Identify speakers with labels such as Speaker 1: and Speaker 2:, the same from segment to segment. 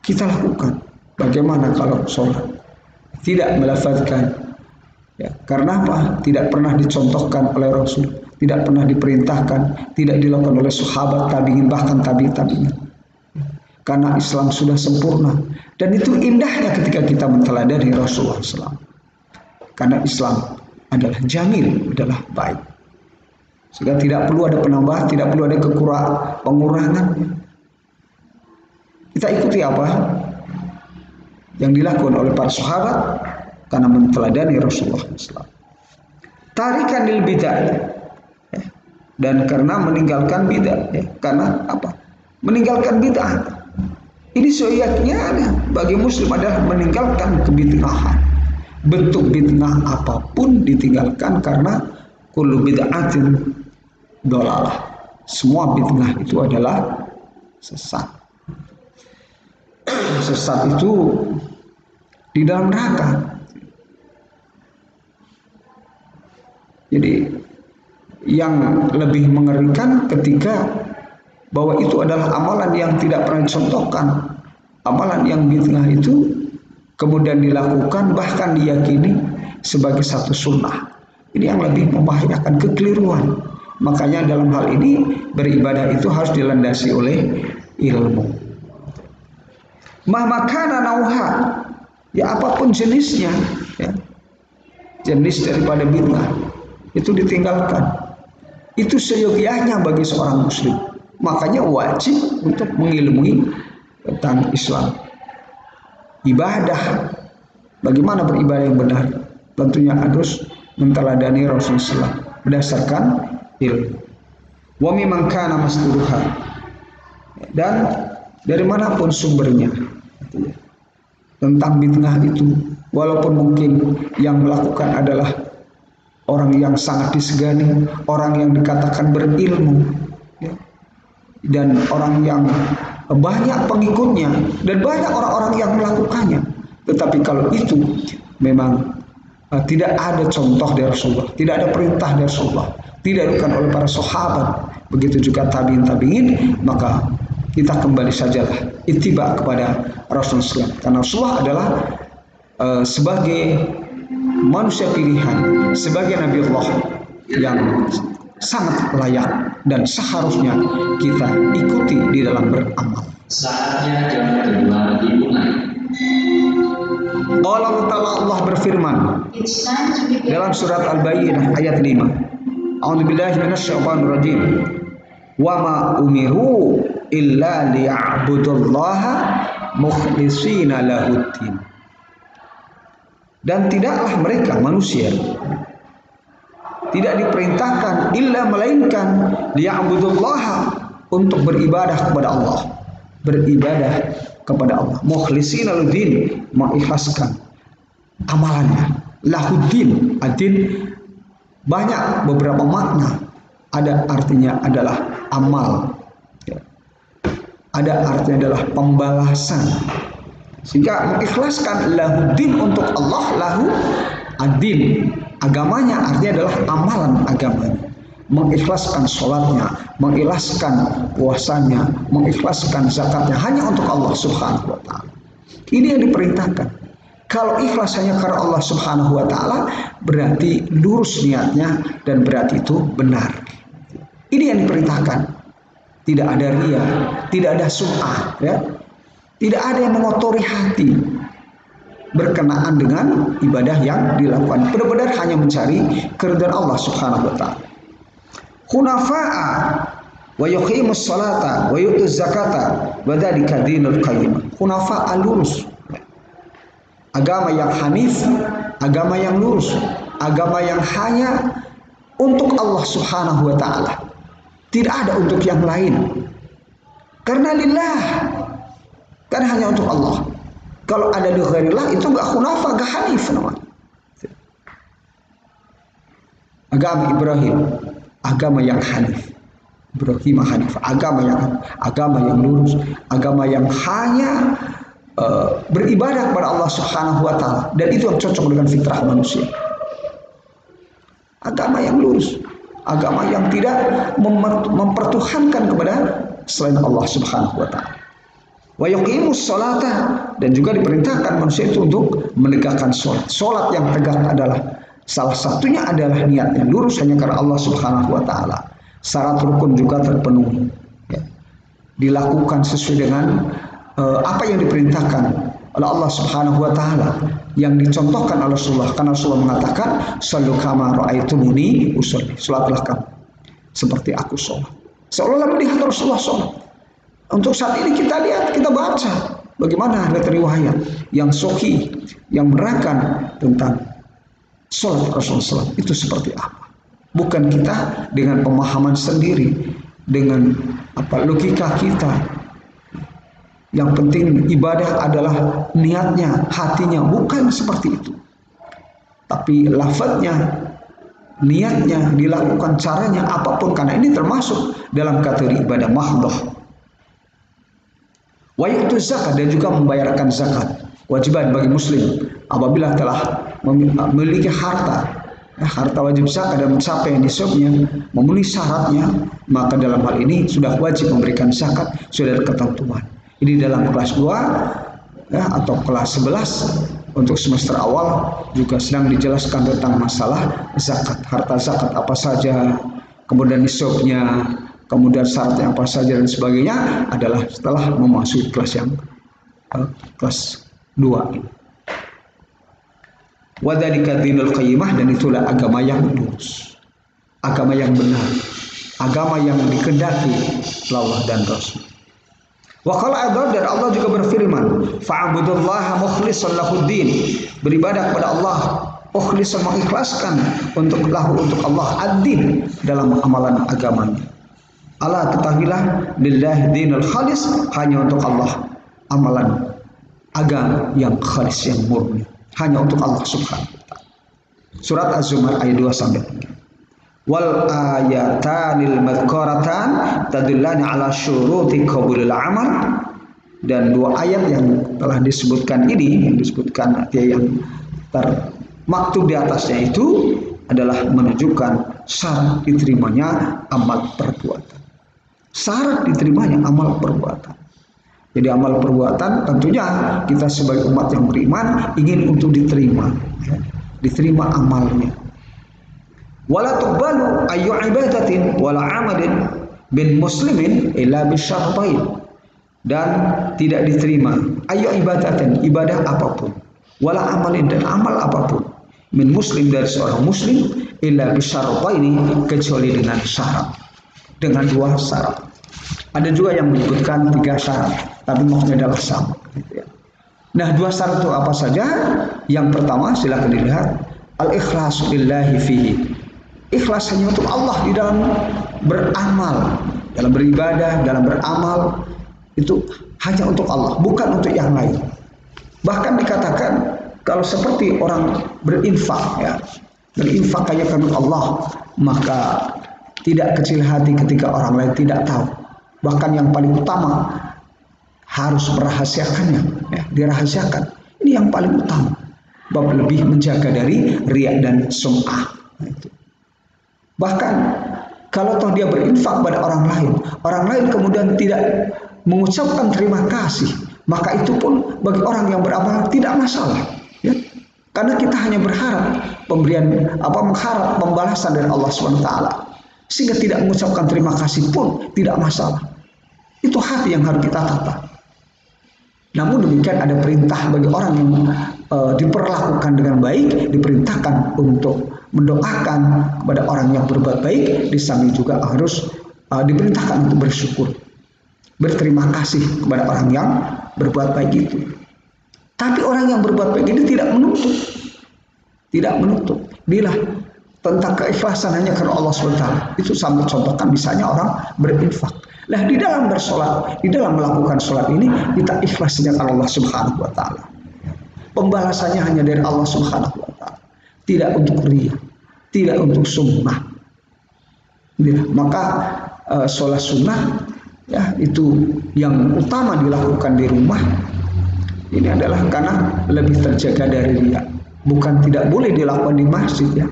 Speaker 1: kita lakukan. Bagaimana kalau sholat tidak melafazkan? Ya, karena apa? Tidak pernah dicontohkan oleh Rasul, tidak pernah diperintahkan, tidak dilakukan oleh sahabat tabi'in, bahkan tabi'in. Karena Islam sudah sempurna, dan itu indahnya ketika kita menteladani Rasulullah SAW. Karena Islam adalah jamil, adalah baik. Sehingga tidak perlu ada penambahan, tidak perlu ada pengurangan. Kita ikuti apa yang dilakukan oleh para sahabat karena menteladani Rasulullah SAW. Tarikan lil bid'ah, ya. Dan karena meninggalkan bid'ah, ya. Karena apa? Meninggalkan bid'ah. Ini seyogyanya bagi muslim adalah meninggalkan kebid'ahan. Bentuk bid'ah apapun ditinggalkan, karena kullu bid'atin dolalah. Semua bid'ah itu adalah sesat. Sesat itu di dalam neraka. Jadi yang lebih mengerikan ketika bahwa itu adalah amalan yang tidak pernah dicontohkan, amalan yang bid'ah itu kemudian dilakukan, bahkan diyakini sebagai satu sunnah. Ini yang lebih membahayakan, kekeliruan. Makanya dalam hal ini beribadah itu harus dilandasi oleh ilmu. Mahmakana nauha, ya apapun jenisnya, ya, jenis daripada bid'ah itu ditinggalkan. Itu seyogyanya bagi seorang muslim. Makanya wajib untuk mengilmui tentang Islam. Ibadah, bagaimana beribadah yang benar? Tentunya harus menteladani Rasulullah berdasarkan ilmu. Wa mimman kana masduruha, dan dari manapun sumbernya tentang bid'ah itu, walaupun mungkin yang melakukan adalah orang yang sangat disegani, orang yang dikatakan berilmu, ya, dan orang yang banyak pengikutnya, dan banyak orang-orang yang melakukannya. Tetapi kalau itu memang tidak ada contoh dari Rasulullah, tidak ada perintah dari Rasulullah, tidak dilakukan oleh para sahabat, begitu juga tabi'in, maka kita kembali sajalah ittiba kepada Rasulullah. Karena Rasulullah adalah sebagai manusia pilihan, sebagai Nabi Allah yang sangat layak dan seharusnya kita ikuti di dalam beramal.
Speaker 2: Saatnya jam kedua dimulai.
Speaker 1: Allah berfirman dalam surat Al-Bayyinah ayat 5. A'udzubillahi minasyaitonir rajim. Wa ma umiru illa liya'budullaha mukhlishina lahuddin. Dan tidaklah mereka manusia tidak diperintahkan illa melainkan liya'budullaha, untuk beribadah kepada Allah, beribadah kepada Allah, mukhlishina lahuddin, mengikhlaskan amalannya. Lahuddin, adin banyak beberapa makna. Ada artinya adalah amal, ya. Ada artinya adalah pembalasan. Sehingga mengikhlaskan lahuddin untuk Allah, lahu adin, agamanya artinya adalah amalan agamanya. Mengikhlaskan sholatnya, mengikhlaskan puasanya, mengikhlaskan zakatnya hanya untuk Allah Subhanahu wa ta'ala. Ini yang diperintahkan. Kalau ikhlas hanya karena Allah Subhanahu wa ta'ala, berarti lurus niatnya dan berarti itu benar. Ini yang diperintahkan. Tidak ada riya, tidak ada sum'ah, ya. Tidak ada yang mengotori hati berkenaan dengan ibadah yang dilakukan. Benar-benar hanya mencari keridhaan Allah Subhanahu wa ta'ala. Hunafa'a wa yuqimus salata wa yu'tuz zakata wa dzalika dinul qayyim. Hunafa'a, lurus. Agama yang hanif, agama yang lurus, agama yang hanya untuk Allah Subhanahu wa ta'ala. Tidak ada untuk yang lain. Karena lillah, kan hanya untuk Allah. Kalau ada di ghairillah itu enggak hunafa, enggak hanif namanya. Agama Ibrahim, agama yang hanif. Ibrahim hanif, agama yang lurus, agama yang hanya beribadah kepada Allah Subhanahu wa ta'ala, dan itu yang cocok dengan fitrah manusia. Agama yang lurus, agama yang tidak mempertuhankan kepada selain Allah Subhanahu wa ta'ala. Wa yuqimus sholata, dan juga diperintahkan manusia itu untuk menegakkan sholat. Sholat yang tegak adalah salah satunya adalah niatnya lurus hanya karena Allah Subhanahu wa taala. Syarat rukun juga terpenuhi. Ya. Dilakukan sesuai dengan apa yang diperintahkan oleh Allah Subhanahu wa taala, yang dicontohkan oleh Rasulullah, karena Rasulullah mengatakan shallu kama raaitumuni usolli, salatlah kamu seperti aku sholat. Seolah-olah melihat Rasulullah sholat. Untuk saat ini kita lihat, kita baca bagaimana riwayat yang sahih yang menerangkan tentang sholat Rasulullah itu seperti apa. Bukan kita dengan pemahaman sendiri, dengan logika kita. Yang penting ibadah adalah niatnya, hatinya, bukan seperti itu. Tapi lafadznya, niatnya, dilakukan caranya apapun, karena ini termasuk dalam kategori ibadah mahdhah. Wa yu'tu zakat, dan juga membayarkan zakat. Wajiban bagi muslim apabila telah memiliki harta wajib zakat dan mencapai nisabnya, memenuhi syaratnya, maka dalam hal ini sudah wajib memberikan zakat, sudah ada ketentuan. Ini dalam kelas 2 atau kelas 11 untuk semester awal juga sedang dijelaskan tentang masalah zakat. Harta zakat apa saja, kemudian nisabnya, kemudian syaratnya apa saja dan sebagainya adalah setelah memasuki kelas yang kelas 2 ini. Wa dzalika dinul qayyimah, dan itulah agama yang lurus, agama yang benar, agama yang dikehendaki Allah dan Rasul. Wa qala adzab, dan Allah juga berfirman, fa'budullaha mukhlishan lahuddin, beribadah kepada Allah mukhlishan, mengikhlaskan untuk Allah ad-din, dalam amalan agamanya. Allah, ketahuilah, lillahi dinul khalis, hanya untuk Allah amalan agama yang khalis, yang murni, hanya untuk Allah Subhanahu wa taala. Surat Az-Zumar ayat 2-3. Wal ayatanil madhkuratan tadullani ala syuruti qabulil amal, dan 2 ayat yang telah disebutkan ini, yang disebutkan yang termaktub di atasnya itu adalah menunjukkan syarat diterimanya amal perbuatan. Syarat diterimanya amal perbuatan. Jadi amal perbuatan tentunya kita sebagai umat yang beriman ingin untuk diterima, ya, diterima amalnya. Wala tuqbalu ayyu ibadatin wala amalin bin muslimin illa bisyartain, dan tidak diterima ayyu ibadatin, ibadah apapun, wala amalin, dan amal apapun, min muslim, dari seorang muslim, illa bisyartain, kecuali dengan syarat, dengan 2 syarat. Ada juga yang menyebutkan 3 syarat, tapi maksudnya adalah sama. Nah, 2 syarat itu apa saja? Yang pertama, silakan dilihat, al-ikhlasu lillahi fihi, ikhlas hanya untuk Allah di dalam beramal, dalam beribadah, dalam beramal, itu hanya untuk Allah, bukan untuk yang lain. Bahkan dikatakan kalau seperti orang berinfak, ya, berinfak hanya karena Allah, maka tidak kecil hati ketika orang lain tidak tahu. Bahkan yang paling utama harus merahasiakannya, ya, dirahasiakan. Ini yang paling utama. Bab lebih menjaga dari riya dan sum'ah. Bahkan kalau toh dia berinfak pada orang lain kemudian tidak mengucapkan terima kasih, maka itu pun bagi orang yang beramal tidak masalah, ya. Karena kita hanya berharap mengharap pembalasan dari Allah SWT, sehingga tidak mengucapkan terima kasih pun tidak masalah. Itu hati yang harus kita tata. Namun demikian ada perintah bagi orang yang diperlakukan dengan baik, diperintahkan untuk mendoakan kepada orang yang berbuat baik, di samping juga harus diperintahkan untuk bersyukur, berterima kasih kepada orang yang berbuat baik itu. Tapi orang yang berbuat baik ini tidak menutup. Bila tentang keikhlasan hanya karena Allah SWT, itu sampai contohkan misalnya orang berinfak. Nah, di dalam bersolat, di dalam melakukan solat ini kita ikhlasnya karena Allah Subhanahu wa taala. Pembalasannya hanya dari Allah Subhanahu wa taala. Tidak untuk riya, tidak untuk sunnah. Maka solat sunnah, ya, itu yang utama dilakukan di rumah. Ini adalah karena lebih terjaga dari riya. Bukan tidak boleh dilakukan di masjid, ya.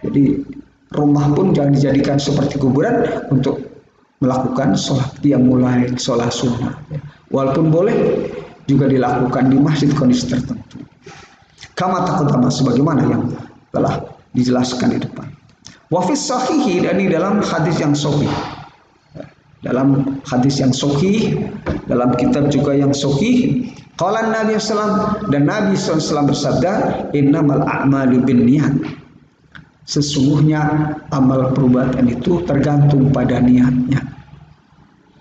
Speaker 1: Jadi rumah pun jangan dijadikan seperti kuburan untuk melakukan sholat qiyamul lail, sholat sunnah. Walaupun boleh juga dilakukan di masjid kondisi tertentu. Kama taqaddama, sebagaimana yang telah dijelaskan di depan. Wa fis sahihi, dan di dalam hadis yang sahih. Dalam hadis yang sahih, dalam kitab juga yang sahih, qala Nabi sallallahu, dan Nabi sallallahu bersabda, innamal a'malu binniyat. Sesungguhnya amal perbuatan itu tergantung pada niatnya.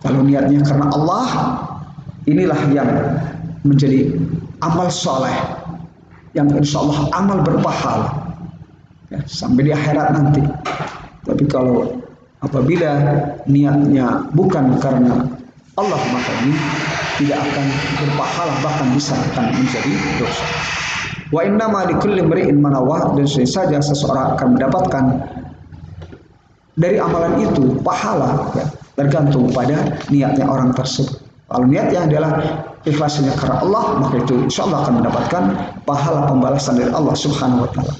Speaker 1: Kalau niatnya karena Allah, inilah yang menjadi amal soleh, yang insya Allah amal berpahala ya, sampai di akhirat nanti. Tapi kalau apabila niatnya bukan karena Allah, maka ini tidak akan berpahala, bahkan bisa akan menjadi dosa. Wa innama likulli imri'in ma nawa, dan saja seseorang akan mendapatkan dari amalan itu pahala ya, tergantung pada niatnya orang tersebut. Kalau niatnya adalah ikhlasnya karena Allah, maka itu insya Allah akan mendapatkan pahala pembalasan dari Allah Subhanahu wa Ta'ala.